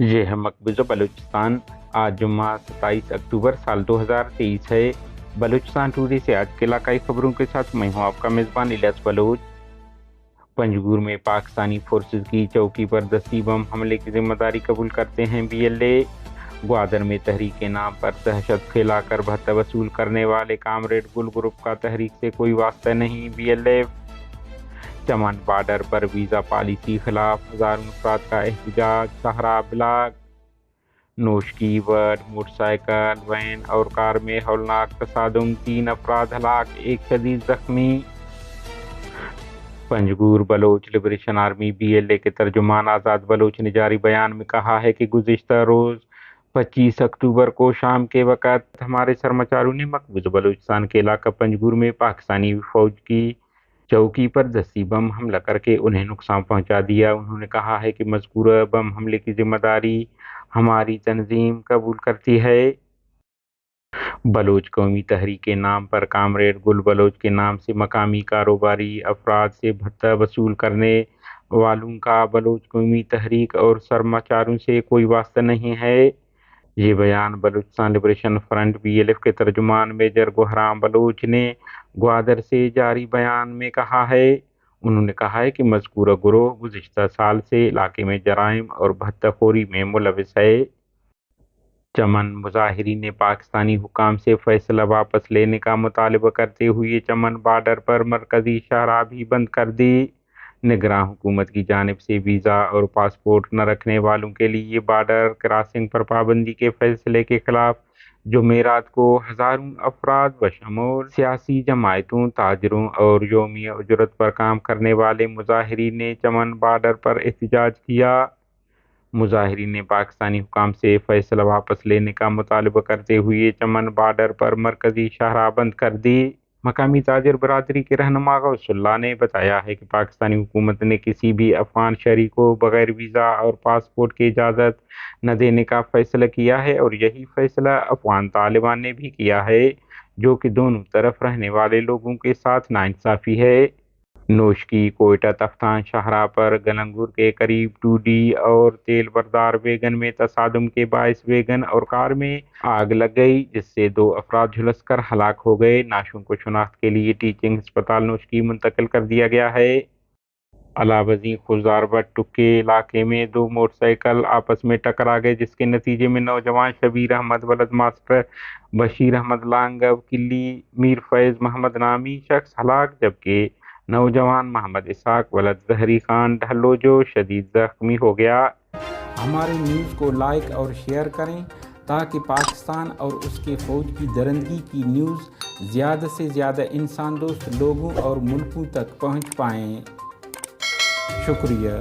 یہ ہے مقبوضہ بلوچستان۔ آج جمعہ 27 اکتوبر سال 2023 ہے۔ بلوچستان ٹوڈے سے آج کے علاقائی خبروں کے ساتھ میں ہوں آپ کا میزبان الیاس بلوچ۔ پنجگور میں پاکستانی فورسز کی چوکی پر دستی بم حملے کی ذمہ داری قبول کرتے ہیں بی ایل اے۔ گوادر میں تحریک کے نام پر دہشت پھیلا کر بھتہ وصول کرنے والے کامریڈ گل گروپ کا تحریک سے کوئی واسطہ نہیں، بی ایل اے۔ چمن بارڈر پر ویزا پالیسی خلاف ہزاروں افراد کا احتجاج، صحرا بلاک۔ نوش کی ورڈ، موٹر سائیکل، وین اور کار میں ہولناک تصادم، 3 افراد ہلاک، 1 شدید زخمی۔ Panjgur Baloch Liberation Army B L A کے ترجمان آزاد بلوچ نے جاری بیان میں کہا ہے کہ گزشتہ روز 25 اکتوبر کو شام کے وقت ہمارے سرمچاروں نے مقبوضہ بلوچستان کے علاقہ پنجگور میں پاکستانی فوج کی چوکی پر دستی بم حملہ کر کے انہیں نقصان پہنچا دیا۔ انہوں نے کہا ہے کہ مذکورہ بم حملے کی ذمہ داری ہماری تنظیم قبول کرتی ہے۔ بلوچ قومی تحریک کے نام پر کامریڈ گل بلوچ کے نام سے مقامی کاروباری افراد سے بھتہ وصول کرنے والوں کا بلوچ قومی تحریک اور سرماچاروں سے کوئی واسطہ نہیں ہے۔ یہ بیان Balochistan Liberation Front B L F کے ترجمان میجر گوہرام بلوچ نے گوادر سے جاری بیان میں کہا ہے۔ انہوں نے کہا ہے کہ مذکورہ گروہ گزشتہ سال سے علاقے میں جرائم اور بھتہ خوری میں ملوث ہے۔ چمن مظاہرین نے پاکستانی حکام سے فیصلہ واپس لینے کا مطالبہ کرتے ہوئے چمن بارڈر پر مرکزی شاہراہ بھی بند کر دی۔ نگراں حکومت کی جانب سے ویزا اور پاسپورٹ نہ رکھنے والوں کے لیے بارڈر کراسنگ پر پابندی کے فیصلے کے خلاف جمعرات کو ہزاروں افراد بشمول سیاسی جماعتوں، تاجروں اور یومیہ اجرت پر کام کرنے والے مظاہرین نے چمن بارڈر پر احتجاج کیا۔ مظاہرین نے پاکستانی حکام سے فیصلہ واپس لینے کا مطالبہ کرتے ہوئے چمن بارڈر پر مرکزی شاہراہ بند کر دی۔ مقامی تاجر برادری کے رہنما غوث اللہ نے بتایا ہے کہ پاکستانی حکومت نے کسی بھی افغان شہری کو بغیر ویزا اور پاسپورٹ کی اجازت نہ دینے کا فیصلہ کیا ہے، اور یہی فیصلہ افغان طالبان نے بھی کیا ہے، جو کہ دونوں طرف رہنے والے لوگوں کے ساتھ ناانصافی ہے۔ نوش کی کوئٹہ تفتان شاہراہ پر گلنگور کے قریب 2D اور تیل بردار ویگن میں تصادم کے باعث ویگن اور کار میں آگ لگ گئی، جس سے 2 افراد جھلس کر ہلاک ہو گئے۔ ناشوں کو شناخت کے لیے ٹیچنگ ہسپتال نوش کی منتقل کر دیا گیا ہے۔ علاوزیں خزار بٹ ٹکے علاقے میں 2 موٹر سائیکل آپس میں ٹکرا گئے، جس کے نتیجے میں نوجوان شبیر احمد ولد ماسٹر بشیر احمد لانگو کلی، میر فیض محمد نامی شخص ہلاک، جبکہ نوجوان محمد اسحاق ولد زہری خان ڈھلو جو شدید زخمی ہو گیا۔ ہماری نیوز کو لائک اور شیئر کریں تاکہ پاکستان اور اس کے فوج کی درندگی کی نیوز زیادہ سے زیادہ انسان دوست لوگوں اور ملکوں تک پہنچ پائیں۔ شکریہ۔